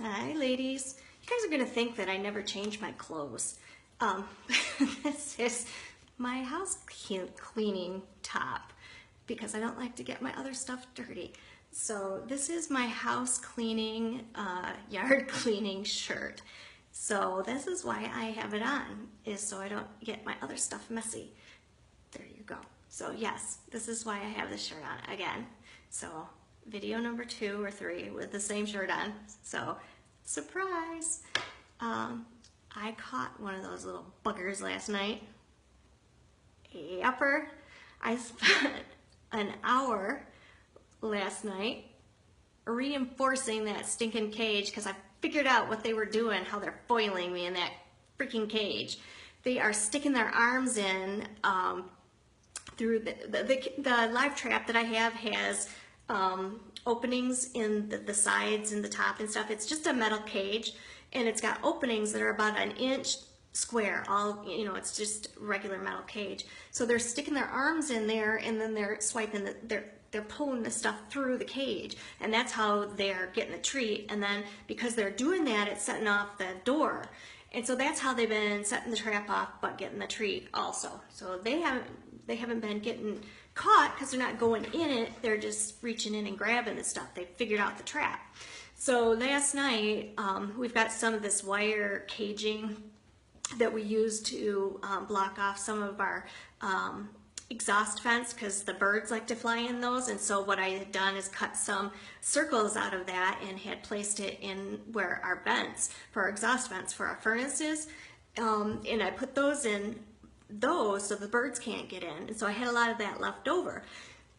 Hi, ladies. You guys are gonna think that I never change my clothes. This is my house cleaning top because I don't like to get my other stuff dirty. So this is my house cleaning, yard cleaning shirt. So this is why I have it on, is so I don't get my other stuff messy. There you go. So yes, this is why I have this shirt on again. So video number 2 or 3 with the same shirt on. So surprise. I caught one of those little buggers last night. Yupper. I spent an hour last night reinforcing that stinking cage because I figured out what they were doing, how they're foiling me in that freaking cage. They are sticking their arms in through the live trap that I have has openings in the sides and the top and stuff. It's just a metal cage and it's got openings that are about an inch square. It's just regular metal cage. So they're sticking their arms in there and then they're swiping they're pulling the stuff through the cage, and that's how they're getting the treat. And then because they're doing that, it's setting off the door. And so that's how they've been setting the trap off, but getting the treat also. So they haven't been getting caught because they're not going in it. They're just reaching in and grabbing the stuff. They figured out the trap. So last night, we've got some of this wire caging that we use to block off some of our exhaust fence because the birds like to fly in those. And so what I had done is cut some circles out of that and had placed it in where our vents for our exhaust vents for our furnaces. And I put those in those so the birds can't get in. And so I had a lot of that left over.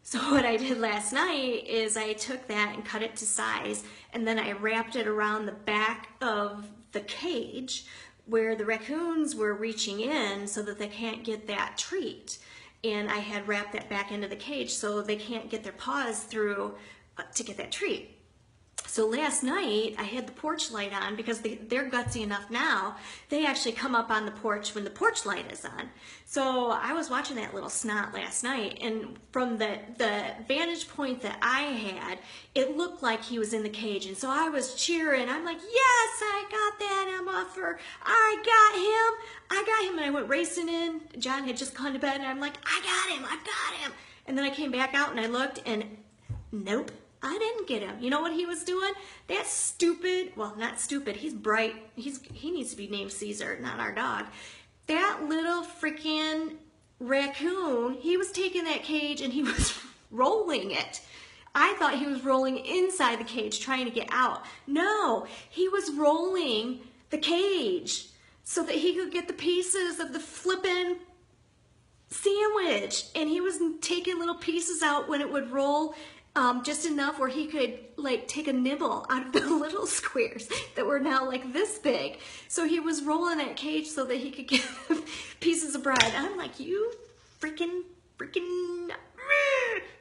So what I did last night is I took that and cut it to size, and then I wrapped it around the back of the cage where the raccoons were reaching in so that they can't get that treat. And I had wrapped that back into the cage so they can't get their paws through to get that treat. So last night I had the porch light on because they're gutsy enough now. They actually come up on the porch when the porch light is on. So I was watching that little snot last night, and from the vantage point that I had, it looked like he was in the cage. And so I was cheering. I'm like, yes, I got that muffer. I got him. And I went racing in. John had just gone to bed, and I'm like, I got him. And then I came back out and I looked, and nope. I didn't get him. You know what he was doing? That stupid, well, not stupid, he's bright. He needs to be named Caesar, not our dog. That little freaking raccoon, he was taking that cage and he was rolling it. I thought he was rolling inside the cage trying to get out. No, he was rolling the cage so that he could get the pieces of the flippin' sandwich. And he was taking little pieces out when it would roll just enough where he could like take a nibble out of the little squares that were now like this big. So he was rolling that cage so that he could get pieces of bread. I'm like, you freaking,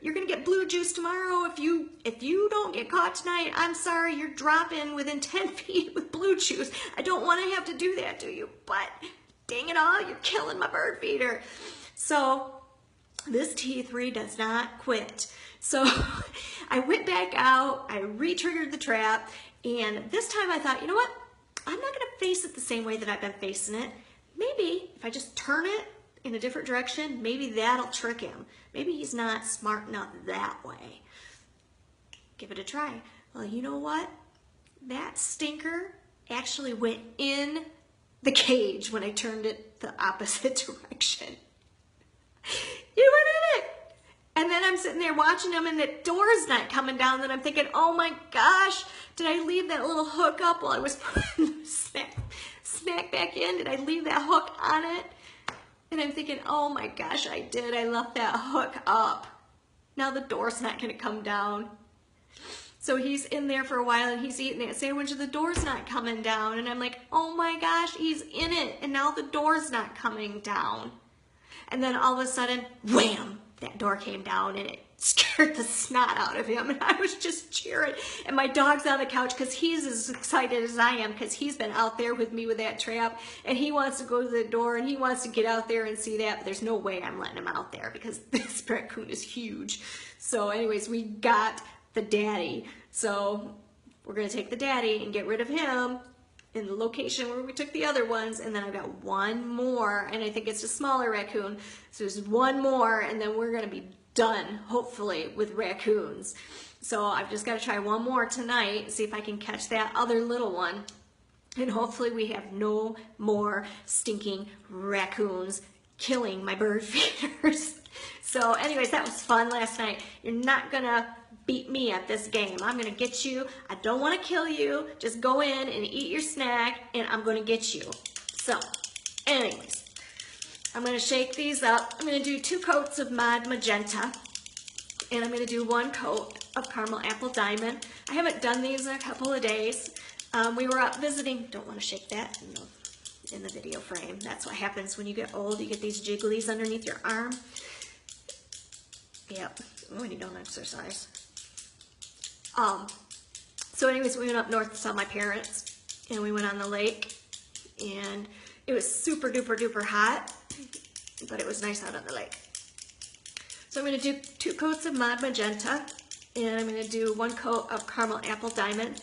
you're gonna get blue juice tomorrow if you don't get caught tonight. I'm sorry, you're dropping within 10 feet with blue juice. I don't want to have to do that to you, but dang it all, you're killing my bird feeder. So this T3 does not quit. So I went back out, I re-triggered the trap, and this time I thought, you know what? I'm not gonna face it the same way that I've been facing it. Maybe if I just turn it in a different direction, maybe that'll trick him. Maybe he's not smart enough that way. Give it a try. Well, you know what? That stinker actually went in the cage when I turned it the opposite direction. You went in it. And then I'm sitting there watching him and the door's not coming down. And I'm thinking, oh my gosh, did I leave that little hook up while I was putting the snack back in? Did I leave that hook on it? And I'm thinking, oh my gosh, I did. I left that hook up. Now the door's not gonna come down. So he's in there for a while and he's eating that sandwich and the door's not coming down. And I'm like, oh my gosh, he's in it. And now the door's not coming down. And then all of a sudden, wham! That door came down and it scared the snot out of him, and I was just cheering. And my dog's on the couch because he's as excited as I am because he's been out there with me with that trap, and he wants to go to the door and he wants to get out there and see that, but there's no way I'm letting him out there because this raccoon is huge. So anyways, we got the daddy. So we're gonna take the daddy and get rid of him in the location where we took the other ones, and then I've got one more, and I think it's a smaller raccoon, so there's one more, and then we're gonna be done, hopefully, with raccoons. So I've just gotta try one more tonight, see if I can catch that other little one, and hopefully we have no more stinking raccoons killing my bird feeders. So anyways, that was fun last night. You're not gonna beat me at this game. I'm gonna get you. I don't wanna kill you. Just go in and eat your snack and I'm gonna get you. So anyways, I'm gonna shake these up. I'm gonna do 2 coats of Mod Magenta and I'm gonna do 1 coat of Caramel Apple Diamond. I haven't done these in a couple of days. We were up visiting, don't wanna shake that in the video frame. That's what happens when you get old. You get these jigglies underneath your arm. Yep, when you don't exercise. So anyways, we went up north to saw my parents and we went on the lake and it was super duper duper hot, but it was nice out on the lake. So I'm gonna do 2 coats of Mod Magenta and I'm gonna do 1 coat of Caramel Apple Diamond.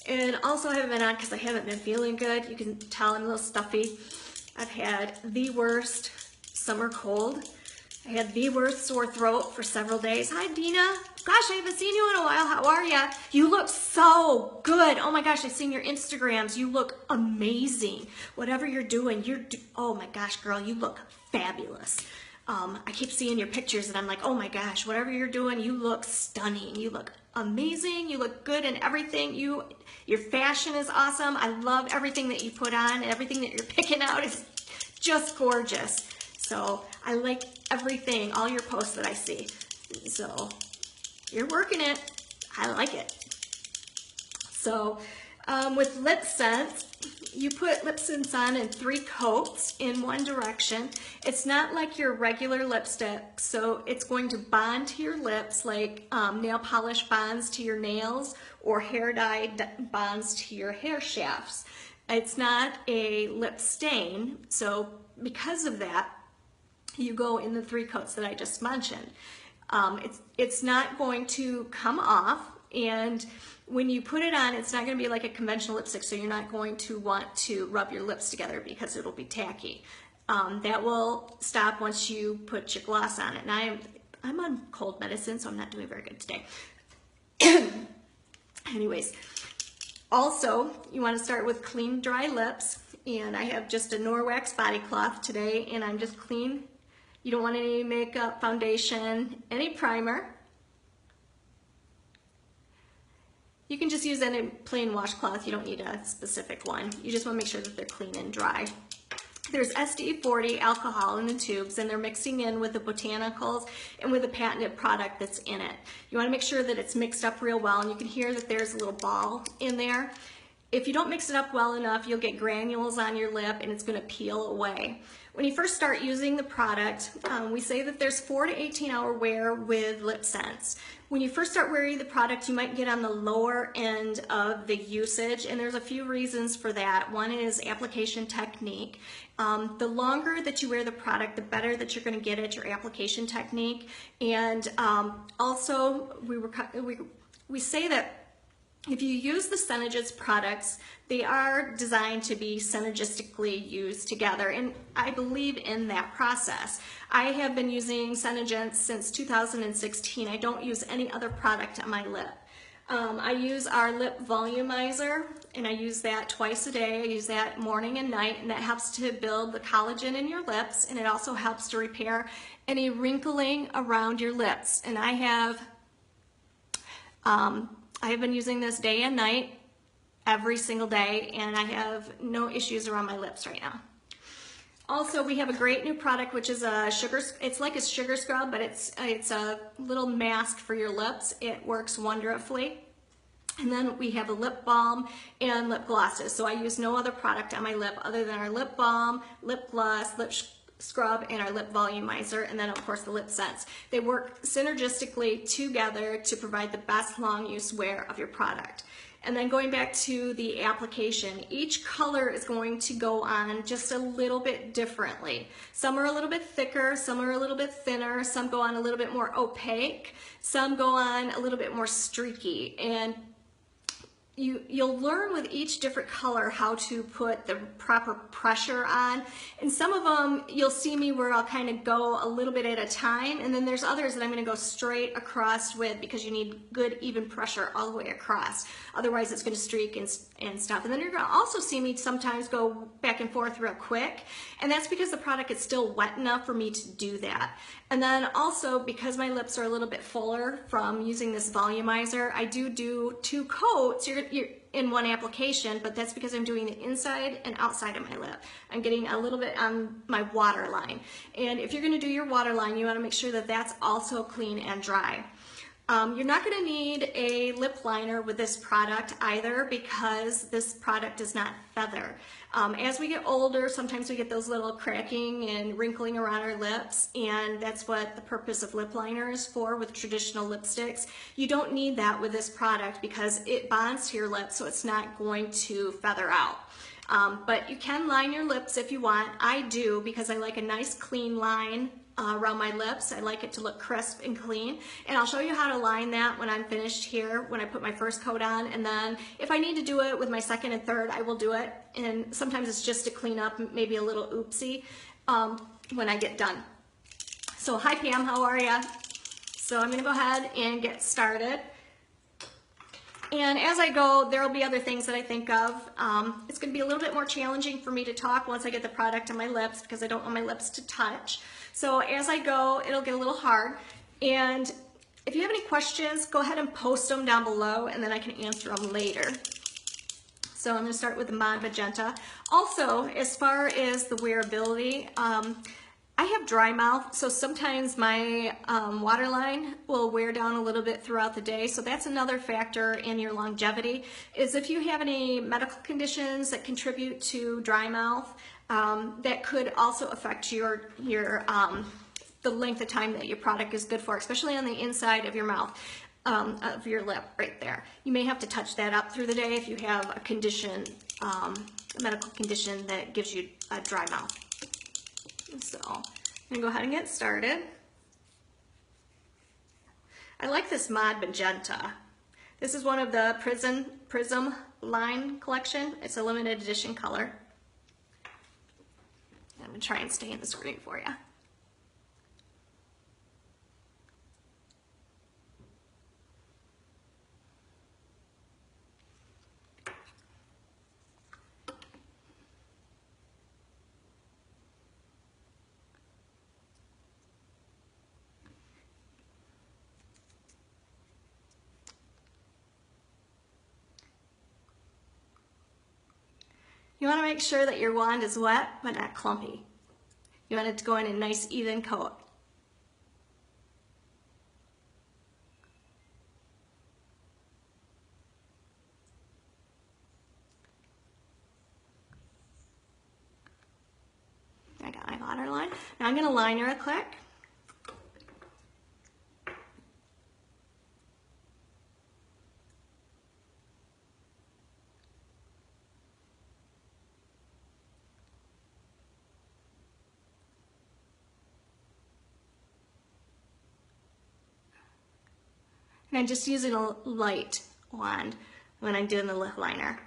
And also I haven't been on because I haven't been feeling good. You can tell I'm a little stuffy. I've had the worst summer cold. I had the worst sore throat for several days. Hi, Dina. Gosh, I haven't seen you in a while. How are ya? You look so good. Oh my gosh, I've seen your Instagrams. You look amazing. Whatever you're doing, oh my gosh, girl, you look fabulous. I keep seeing your pictures and I'm like, oh my gosh, whatever you're doing, you look stunning. You look amazing. You look good in everything. Your fashion is awesome. I love everything that you put on. Everything that you're picking out is just gorgeous. So I like everything, all your posts that I see. So you're working it. I like it. So with lip scents, you put lip scents on in 3 coats in one direction. It's not like your regular lipstick, so it's going to bond to your lips like nail polish bonds to your nails or hair dye bonds to your hair shafts. It's not a lip stain, so because of that, you go in the 3 coats that I just mentioned. It's not going to come off, and when you put it on, it's not going to be like a conventional lipstick, so you're not going to want to rub your lips together because it'll be tacky. That will stop once you put your gloss on it. And I'm on cold medicine, so I'm not doing very good today. Anyways, also, you want to start with clean, dry lips, and I have just a Norwax body cloth today, and I'm just clean. You don't want any makeup, foundation, any primer. You can just use any plain washcloth. You don't need a specific one. You just want to make sure that they're clean and dry. There's SD40 alcohol in the tubes, and they're mixing in with the botanicals and with the patented product that's in it. You want to make sure that it's mixed up real well, and you can hear that there's a little ball in there. If you don't mix it up well enough, you'll get granules on your lip and it's going to peel away. When you first start using the product, we say that there's 4 to 18 hour wear with lip scents. When you first start wearing the product, you might get on the lower end of the usage, and there's a few reasons for that. One is application technique. The longer that you wear the product, the better that you're going to get at your application technique. And also, we say that if you use the Synergist products, they are designed to be synergistically used together, and I believe in that process. I have been using Synergist since 2016. I don't use any other product on my lip. I use our lip volumizer, and I use that twice a day. I use that morning and night, and that helps to build the collagen in your lips, and it also helps to repair any wrinkling around your lips. And I have been using this day and night, every single day, and I have no issues around my lips right now. Also, we have a great new product, which is a sugar, it's like a sugar scrub, but it's a little mask for your lips. It works wonderfully. And then we have a lip balm and lip glosses. So I use no other product on my lip other than our lip balm, lip gloss, lip scrub, and our lip volumizer, and then of course the lip scents. They work synergistically together to provide the best long use wear of your product. And then going back to the application, each color is going to go on just a little bit differently. Some are a little bit thicker, some are a little bit thinner, some go on a little bit more opaque, some go on a little bit more streaky. And you'll learn with each different color how to put the proper pressure on. And some of them you'll see me where I'll kind of go a little bit at a time, and then there's others that I'm going to go straight across with because you need good even pressure all the way across. Otherwise it's going to streak and stuff. And then you're going to also see me sometimes go back and forth real quick, and that's because the product is still wet enough for me to do that. And then also because my lips are a little bit fuller from using this volumizer, I do 2 coats. You're in one application, but that's because I'm doing the inside and outside of my lip. I'm getting a little bit on my waterline. And if you're going to do your waterline, you want to make sure that that's also clean and dry. You're not going to need a lip liner with this product either because this product does not feather. As we get older, sometimes we get those little cracking and wrinkling around our lips, and that's what the purpose of lip liner is for with traditional lipsticks. You don't need that with this product because it bonds to your lips, so it's not going to feather out. But you can line your lips if you want. I do because I like a nice clean line around my lips. I like it to look crisp and clean, and I'll show you how to line that when I'm finished here, when I put my first coat on. And then if I need to do it with my second and third, I will do it, and sometimes it's just to clean up maybe a little oopsie when I get done. So hi Pam, how are ya? So I'm gonna go ahead and get started. And as I go, there will be other things that I think of. It's going to be a little bit more challenging for me to talk once I get the product on my lips because I don't want my lips to touch. So as I go, it'll get a little hard. And if you have any questions, go ahead and post them down below and then I can answer them later. So I'm going to start with the Mod Magenta. Also, as far as the wearability, I have dry mouth, so sometimes my waterline will wear down a little bit throughout the day. So that's another factor in your longevity, is if you have any medical conditions that contribute to dry mouth, that could also affect your the length of time that your product is good for, especially on the inside of your mouth, of your lip right there. You may have to touch that up through the day if you have a condition, a medical condition that gives you a dry mouth. So I'm gonna go ahead and get started. I like this Mod Magenta. This is one of the Prism line collection. It's a limited edition color. I'm gonna try and stay in the screen for you. You want to make sure that your wand is wet but not clumpy. You want it to go in a nice even coat. I got my water line. Now I'm going to line her a quick. And I'm just using a light wand when I'm doing the lip liner.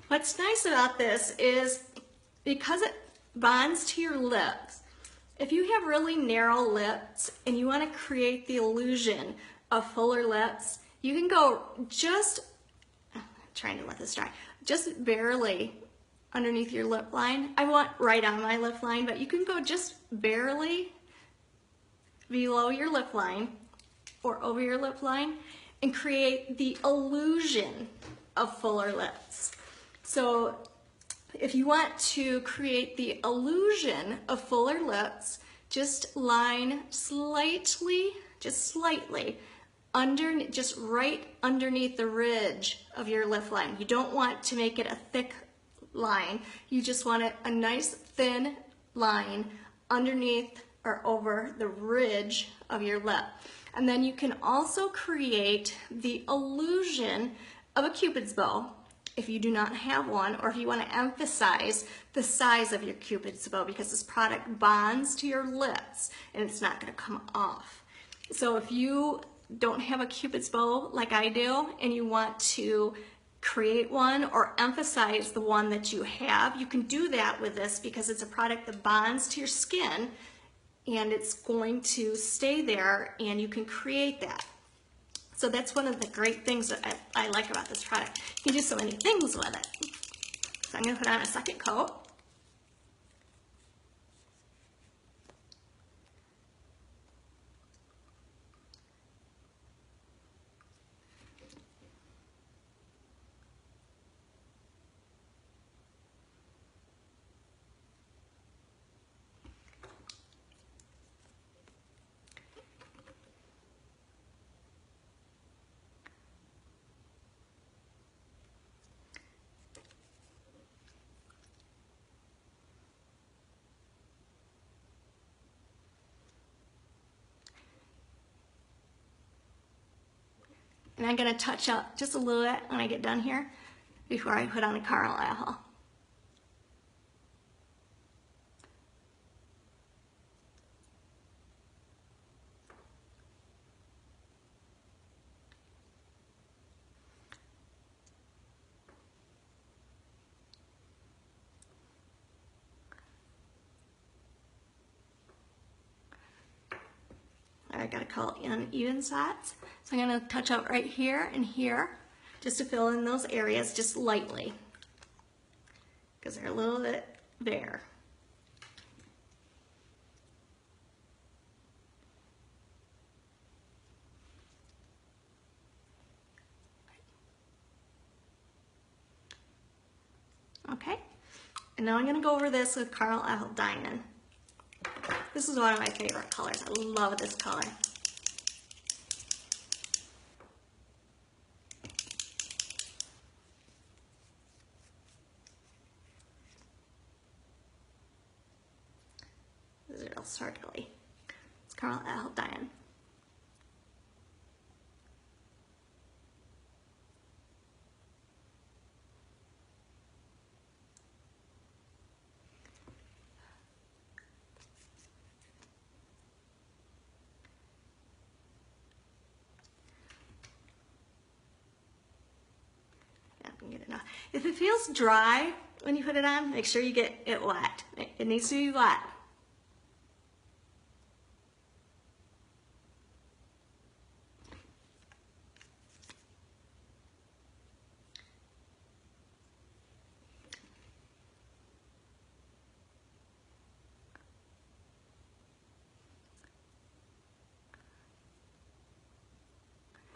What's nice about this is because it bonds to your lips, if you have really narrow lips and you want to create the illusion of fuller lips, you can go just, I'm trying to let this dry, just barely underneath your lip line. I want right on my lip line, but you can go just barely below your lip line or over your lip line and create the illusion of fuller lips. So if you want to create the illusion of fuller lips, just line slightly, just slightly, just right underneath the ridge of your lip line. You don't want to make it a thick line. You just want it a nice thin line underneath or over the ridge of your lip. And then you can also create the illusion of a Cupid's bow if you do not have one, or if you want to emphasize the size of your Cupid's bow, because this product bonds to your lips and it's not going to come off. So if you don't have a Cupid's bow like I do and you want to create one or emphasize the one that you have, you can do that with this, because it's a product that bonds to your skin and it's going to stay there, and you can create that. So that's one of the great things that I like about this product. You can do so many things with it. So I'm going to put on a second coat. And I'm going to touch up just a little bit when I get done here before I put on a caramel. I got to call it in even spots. So I'm going to touch up right here and here just to fill in those areas just lightly, because they're a little bit bare. Okay, and now I'm going to go over this with Caramel Diamond. This is one of my favorite colors. I love this color. This is real sparkly. It's Caramel Diamond. Get enough. If it feels dry when you put it on, make sure you get it wet. It needs to be wet.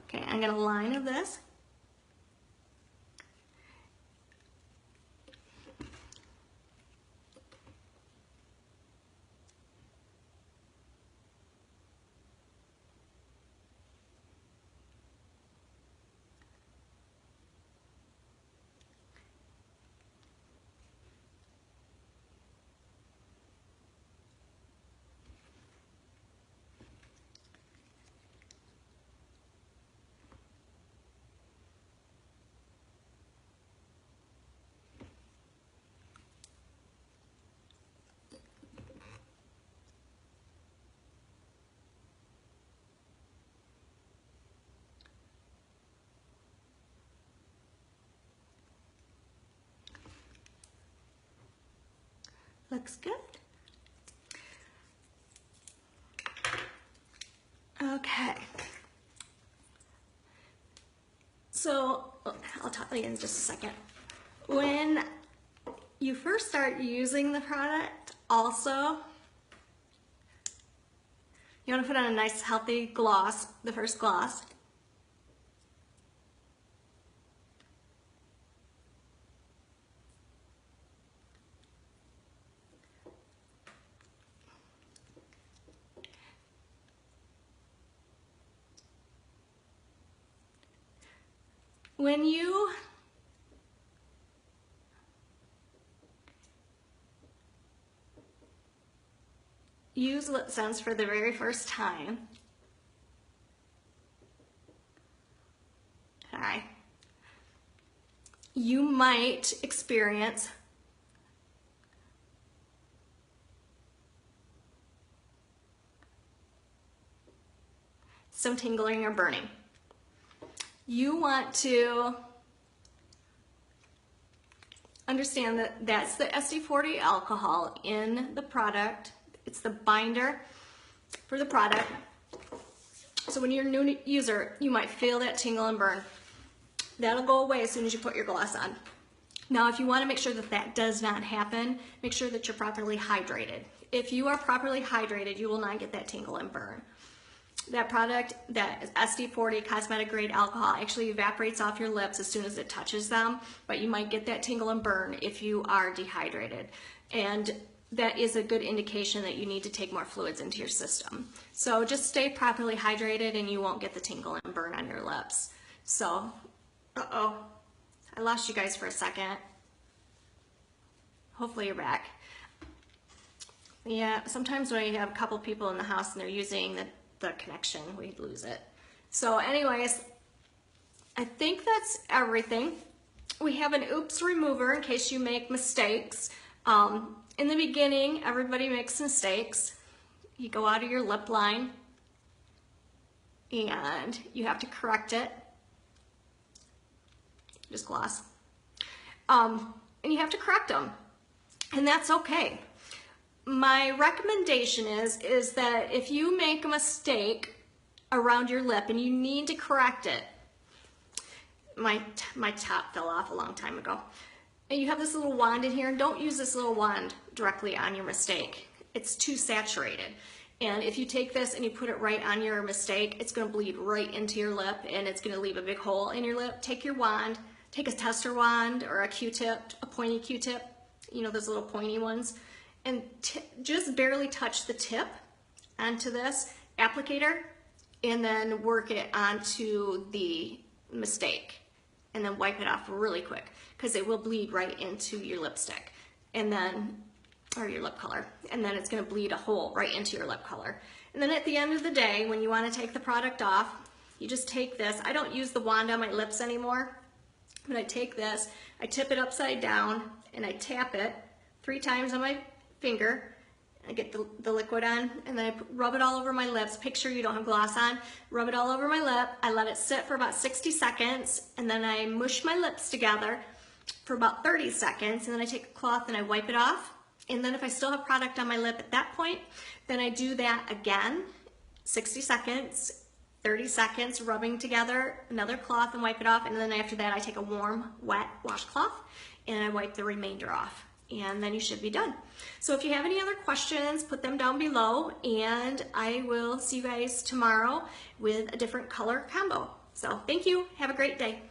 Okay, I'm going to line this. Looks good. Okay. So I'll talk to you in just a second. When you first start using the product, also, you want to put on a nice healthy gloss, the first gloss. When you use lip sense for the very first time, you might experience some tingling or burning. You want to understand that that's the SD40 alcohol in the product. It's the binder for the product. So when you're a new user, you might feel that tingle and burn. That'll go away as soon as you put your gloss on. Now, if you want to make sure that that does not happen, make sure that you're properly hydrated. If you are properly hydrated, you will not get that tingle and burn. That product, that SD40 cosmetic grade alcohol, actually evaporates off your lips as soon as it touches them, but you might get that tingle and burn if you are dehydrated. And that is a good indication that you need to take more fluids into your system. So just stay properly hydrated and you won't get the tingle and burn on your lips. So, uh-oh, I lost you guys for a second. Hopefully you're back. Yeah, sometimes when you have a couple people in the house and they're using the connection, we lose it. So anyways, I think that's everything. We have an oops remover in case you make mistakes. In the beginning, everybody makes mistakes. You go out of your lip line and you have to correct it. Just gloss. And you have to correct them. And that's okay. My recommendation is that if you make a mistake around your lip and you need to correct it, my top fell off a long time ago, and you have this little wand in here, don't use this little wand directly on your mistake. It's too saturated. And if you take this and you put it right on your mistake, it's going to bleed right into your lip and it's going to leave a big hole in your lip. Take your wand, take a tester wand or a Q-tip, a pointy Q-tip, you know, those little pointy ones, and just barely touch the tip onto this applicator and then work it onto the mistake and then wipe it off really quick because it will bleed right into your lipstick and then, or your lip color, and then it's going to bleed a hole right into your lip color. And then at the end of the day, when you want to take the product off, you just take this. I don't use the wand on my lips anymore, but I take this, I tip it upside down and I tap it 3 times on my finger. I get the liquid on and then I rub it all over my lips. Picture you don't have gloss on. Rub it all over my lip. I let it sit for about 60 seconds and then I mush my lips together for about 30 seconds and then I take a cloth and I wipe it off. And then if I still have product on my lip at that point, then I do that again, 60 seconds, 30 seconds, rubbing together, another cloth and wipe it off. And then after that, I take a warm, wet washcloth and I wipe the remainder off. And then you should be done. So if you have any other questions, put them down below and I will see you guys tomorrow with a different color combo. So thank you. Have a great day.